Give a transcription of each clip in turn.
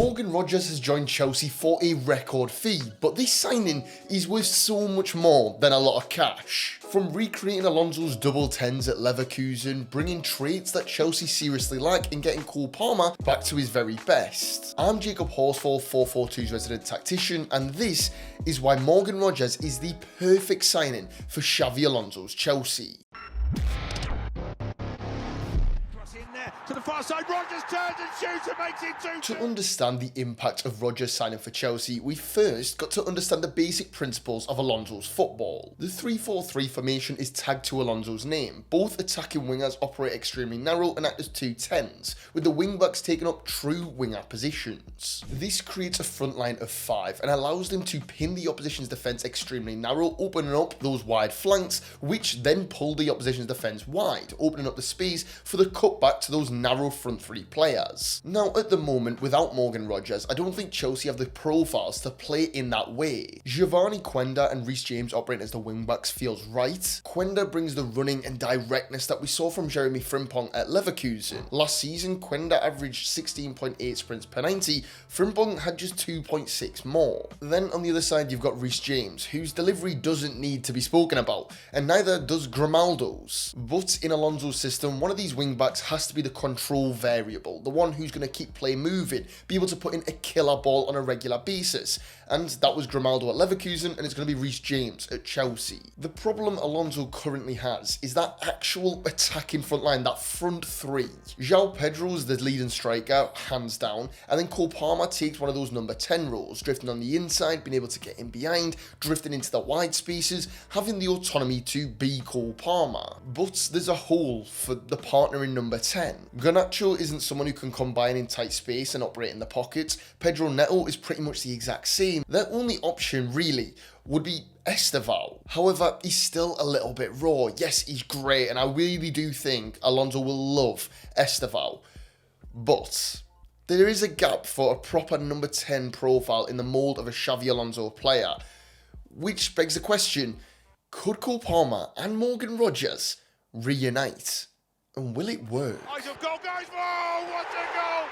Morgan Rogers has joined Chelsea for a record fee, but this signing is worth so much more than a lot of cash. From recreating Alonso's double tens at Leverkusen, bringing traits that Chelsea seriously like, and getting 𝗘𝗫𝗧𝗥𝗔 back to his very best. I'm 𝗘𝗫𝗧𝗥𝗏𝗏, FourFourTwo's resident tactician, and this is why Morgan Rogers is the perfect signing for Xabi Alonso's Chelsea. To the far side, Rogers turns and shoots and makes it 2-2. To understand the impact of Rogers signing for Chelsea, we first got to understand the basic principles of Alonso's football. The 3-4-3 formation is tagged to Alonso's name. Both attacking wingers operate extremely narrow and act as 2 10s, with the wing-backs taking up true winger positions. This creates a front line of 5 and allows them to pin the opposition's defence extremely narrow, opening up those wide flanks, which then pull the opposition's defence wide, opening up the space for the cutback to those narrow front 3 players. Now, at the moment, without Morgan Rogers, I don't think Chelsea have the profiles to play in that way. 𝗕𝗫𝗧𝗏 and Reece James operating as the wing-backs feels right. 𝗕𝗫𝗧𝗏 brings the running and directness that we saw from Jeremy Frimpong at Leverkusen. Last season, 𝗕𝗫𝗧𝗏 averaged 16.8 sprints per 90, Frimpong had just 2.6 more. Then on the other side, you've got Reece James, whose delivery doesn't need to be spoken about, and neither does Grimaldo's. But in Alonso's system, one of these wing-backs has to be the control variable, the one who's going to keep play moving, be able to put in a killer ball on a regular basis, and that was Grimaldo at Leverkusen, and it's going to be Reece James at Chelsea. The problem Alonso currently has is that actual attacking front line, that front 3. João Pedro is the leading striker, hands down, and then 𝗘𝗫𝗧𝗥𝗏𝗏 takes one of those number 10 roles, drifting on the inside, being able to get in behind, drifting into the wide spaces, having the autonomy to be 𝗘𝗫𝗧𝗏𝗏. But there's a hole for the partner in number 10. Garnacho isn't someone who can combine in tight space and operate in the pockets. Pedro Neto is pretty much the exact same. Their only option, really, would be 𝗕𝗏𝗏𝗏. However, he's still a little bit raw. Yes, he's great, and I really do think Alonso will love 𝗕𝗏𝗏𝗏. But there is a gap for a proper number 10 profile in the mould of a Xabi Alonso player. Which begs the question, could 𝗘𝗫𝗧𝗏𝗏 and Morgan Rogers reunite? And will it work? Eyes of goal, guys! Whoa, what a goal!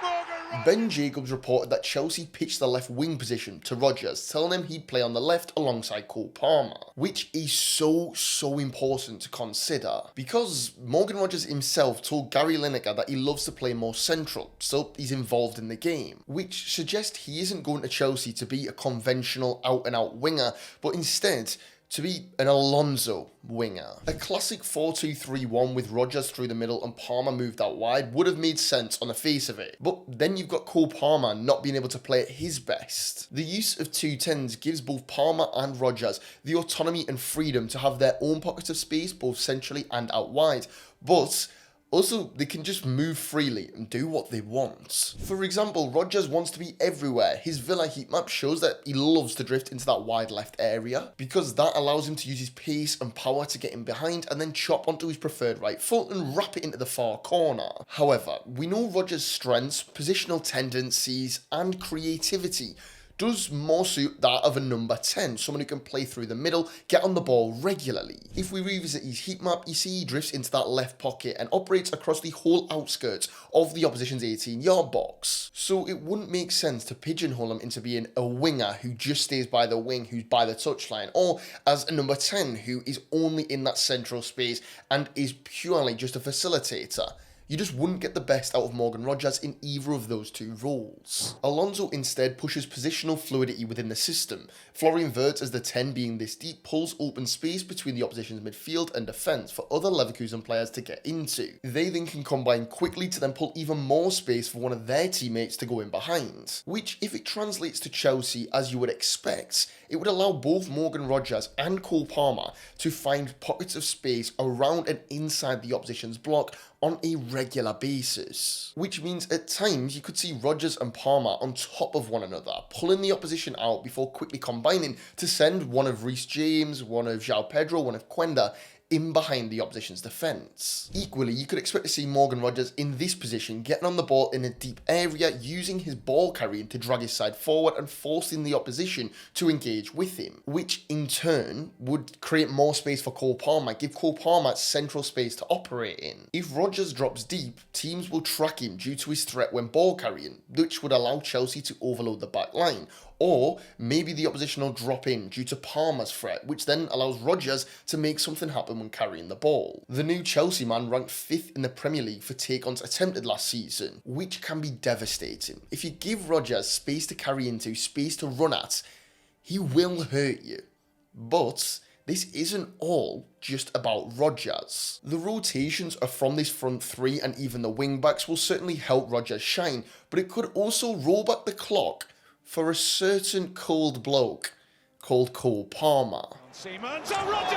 Morgan Rogers! Ben Jacobs reported that Chelsea pitched the left wing position to Rogers, telling him he'd play on the left alongside 𝗘𝗫𝗏𝗏𝗏, which is so important to consider, because Morgan Rogers himself told Gary Lineker that he loves to play more central, so he's involved in the game, which suggests he isn't going to Chelsea to be a conventional out-and-out winger, but instead to be an Alonso winger. A classic 4-2-3-1 with Rogers through the middle and Palmer moved out wide would have made sense on the face of it. But then you've got 𝗘𝗫𝗧𝗏𝗏𝗏 not being able to play at his best. The use of 2 10s gives both Palmer and Rogers the autonomy and freedom to have their own pockets of space both centrally and out wide. But also, they can just move freely and do what they want. For example, Rogers wants to be everywhere. His Villa heat map shows that he loves to drift into that wide left area, because that allows him to use his pace and power to get in behind and then chop onto his preferred right foot and wrap it into the far corner. However, we know Rogers' strengths, positional tendencies, and creativity does more suit that of a number 10, someone who can play through the middle, get on the ball regularly. If we revisit his heat map, you see he drifts into that left pocket and operates across the whole outskirts of the opposition's 18-yard box. So it wouldn't make sense to pigeonhole him into being a winger who just stays by the wing, who's by the touchline, or as a number 10 who is only in that central space and is purely just a facilitator. You just wouldn't get the best out of Morgan Rogers in either of those 2 roles. Alonso instead pushes positional fluidity within the system. Florian Wirtz as the 10 being this deep pulls open space between the opposition's midfield and defence for other Leverkusen players to get into. They then can combine quickly to then pull even more space for one of their teammates to go in behind. Which, if it translates to Chelsea as you would expect, it would allow both Morgan Rogers and 𝗘𝗫𝗧𝗏𝗏𝗏 to find pockets of space around and inside the opposition's block on a regular basis. Which means at times you could see Rogers and Palmer on top of one another, pulling the opposition out before quickly combining to send one of Reece James, one of João Pedro, one of 𝗕𝗫𝗧𝗏𝗏𝗏 in behind the opposition's defence. Equally, you could expect to see Morgan Rogers in this position getting on the ball in a deep area, using his ball carrying to drag his side forward and forcing the opposition to engage with him, which in turn would create more space for Cole Palmer, give Cole Palmer central space to operate in. If Rogers drops deep, teams will track him due to his threat when ball carrying, which would allow Chelsea to overload the back line. Or maybe the opposition will drop in due to Palmer's threat, which then allows Rogers to make something happen when carrying the ball. The new Chelsea man ranked 5th in the Premier League for take-ons attempted last season, which can be devastating. If you give Rogers space to carry into, space to run at, he will hurt you. But this isn't all just about Rogers. The rotations are from this front three, and even the wing-backs will certainly help Rogers shine, but it could also roll back the clock for a certain cold bloke called Cole Palmer. Siemens, Rogers!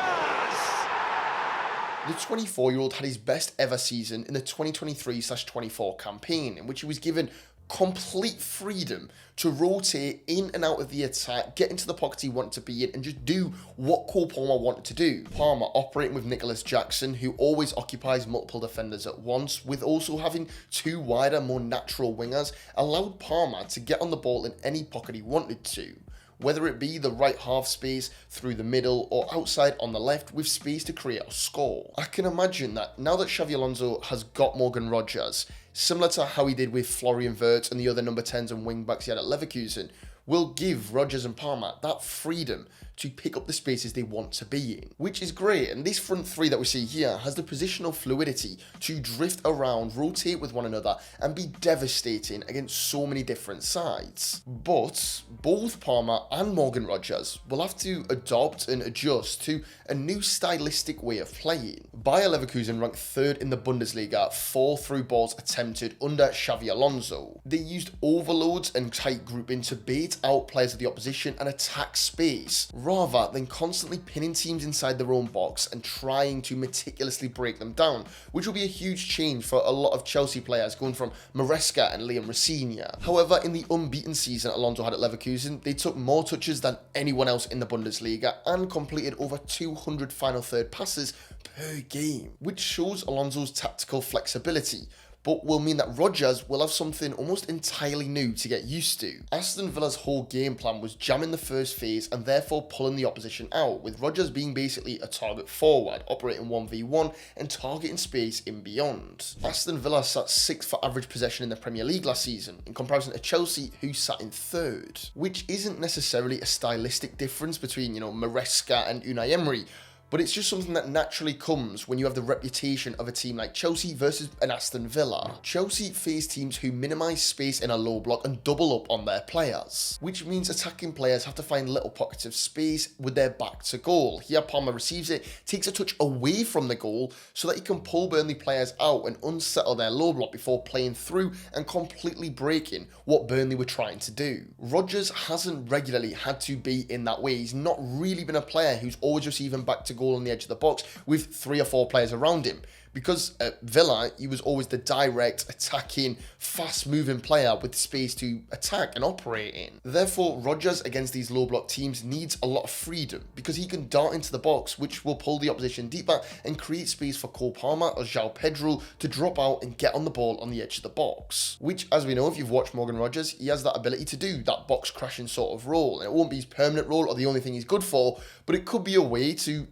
The 24-year-old had his best ever season in the 2023/24 campaign, in which he was given complete freedom to rotate in and out of the attack, get into the pocket he wanted to be in, and just do what Cole Palmer wanted to do. Palmer operating with Nicholas Jackson, who always occupies multiple defenders at once, with also having two wider, more natural wingers, allowed Palmer to get on the ball in any pocket he wanted to, whether it be the right half space, through the middle, or outside on the left, with space to create a score. I can imagine that now that Xabi Alonso has got Morgan Rogers, similar to how he did with Florian Wirtz and the other number 10s and wing-backs he had at Leverkusen, will give Rogers and Palmer that freedom to pick up the spaces they want to be in, which is great. And this front three that we see here has the positional fluidity to drift around, rotate with one another, and be devastating against so many different sides. But both Palmer and Morgan Rogers will have to adopt and adjust to a new stylistic way of playing. Bayer Leverkusen ranked 3rd in the Bundesliga for through balls attempted under Xabi Alonso. They used overloads and tight grouping to bait out players of the opposition and attack space, rather than constantly pinning teams inside their own box and trying to meticulously break them down, which will be a huge change for a lot of Chelsea players going from Maresca and Liam Rosenior. However, in the unbeaten season Alonso had at Leverkusen, they took more touches than anyone else in the Bundesliga and completed over 200 final third passes per game, which shows Alonso's tactical flexibility, but will mean that Rogers will have something almost entirely new to get used to. Aston Villa's whole game plan was jamming the first phase and therefore pulling the opposition out, with Rogers being basically a target forward, operating 1v1 and targeting space in beyond. Aston Villa sat 6th for average possession in the Premier League last season, in comparison to Chelsea, who sat in 3rd, which isn't necessarily a stylistic difference between, Maresca and Unai Emery, but it's just something that naturally comes when you have the reputation of a team like Chelsea versus an Aston Villa. Chelsea face teams who minimise space in a low block and double up on their players, which means attacking players have to find little pockets of space with their back to goal. Here Palmer receives it, takes a touch away from the goal so that he can pull Burnley players out and unsettle their low block before playing through and completely breaking what Burnley were trying to do. Rogers hasn't regularly had to be in that way. He's not really been a player who's always receiving back to goal on the edge of the box with 3 or 4 players around him, because at Villa he was always the direct, attacking, fast moving player with space to attack and operate in. Therefore, Rogers against these low block teams needs a lot of freedom, because he can dart into the box, which will pull the opposition deeper and create space for Cole Palmer or João Pedro to drop out and get on the ball on the edge of the box, which, as we know, if you've watched Morgan Rogers, he has that ability to do that box crashing sort of role. And it won't be his permanent role or the only thing he's good for, but it could be a way to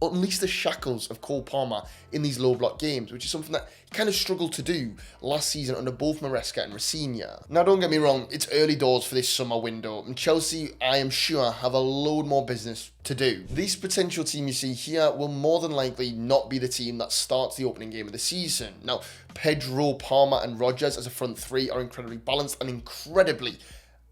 unleash the shackles of Cole Palmer in these low block games, which is something that he kind of struggled to do last season under both Maresca and Rosenior. Now, don't get me wrong, it's early doors for this summer window, and Chelsea, I am sure, have a load more business to do. This potential team you see here will more than likely not be the team that starts the opening game of the season. Now, Pedro, Palmer and Rogers as a front three are incredibly balanced and incredibly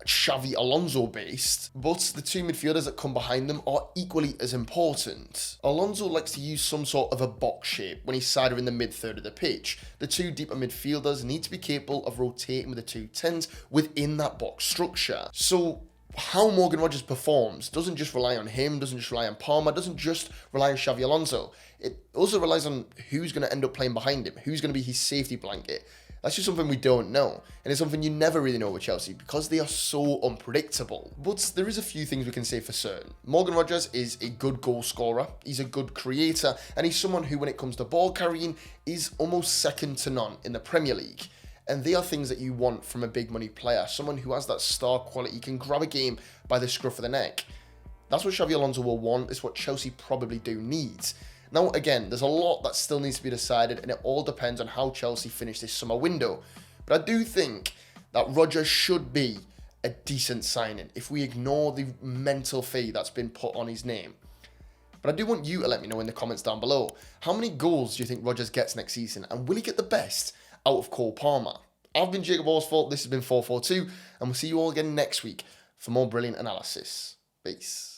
Xabi Alonso based, but the 2 midfielders that come behind them are equally as important. Alonso likes to use some sort of a box shape when he's sided in the mid-third of the pitch. The 2 deeper midfielders need to be capable of rotating with the 2 10s within that box structure. So how Morgan Rogers performs doesn't just rely on him, doesn't just rely on Palmer, doesn't just rely on Xabi Alonso. It also relies on who's going to end up playing behind him, who's going to be his safety blanket. That's just something we don't know. And it's something you never really know with Chelsea because they are so unpredictable. But there is a few things we can say for certain. Morgan Rogers is a good goal scorer, he's a good creator, and he's someone who, when it comes to ball carrying, is almost second to none in the Premier League. And they are things that you want from a big money player, someone who has that star quality, can grab a game by the scruff of the neck. That's what Xabi Alonso will want, it's what Chelsea probably do need. Now, again, there's a lot that still needs to be decided, and it all depends on how Chelsea finish this summer window. But I do think that Rodgers should be a decent signing if we ignore the mental fee that's been put on his name. But I do want you to let me know in the comments down below, how many goals do you think Rodgers gets next season, and will he get the best out of 𝗘𝗫𝗧𝗏? I've been 𝗘𝗫𝗧𝗏, this has been FourFourTwo, and we'll see you all again next week for more brilliant analysis. Peace.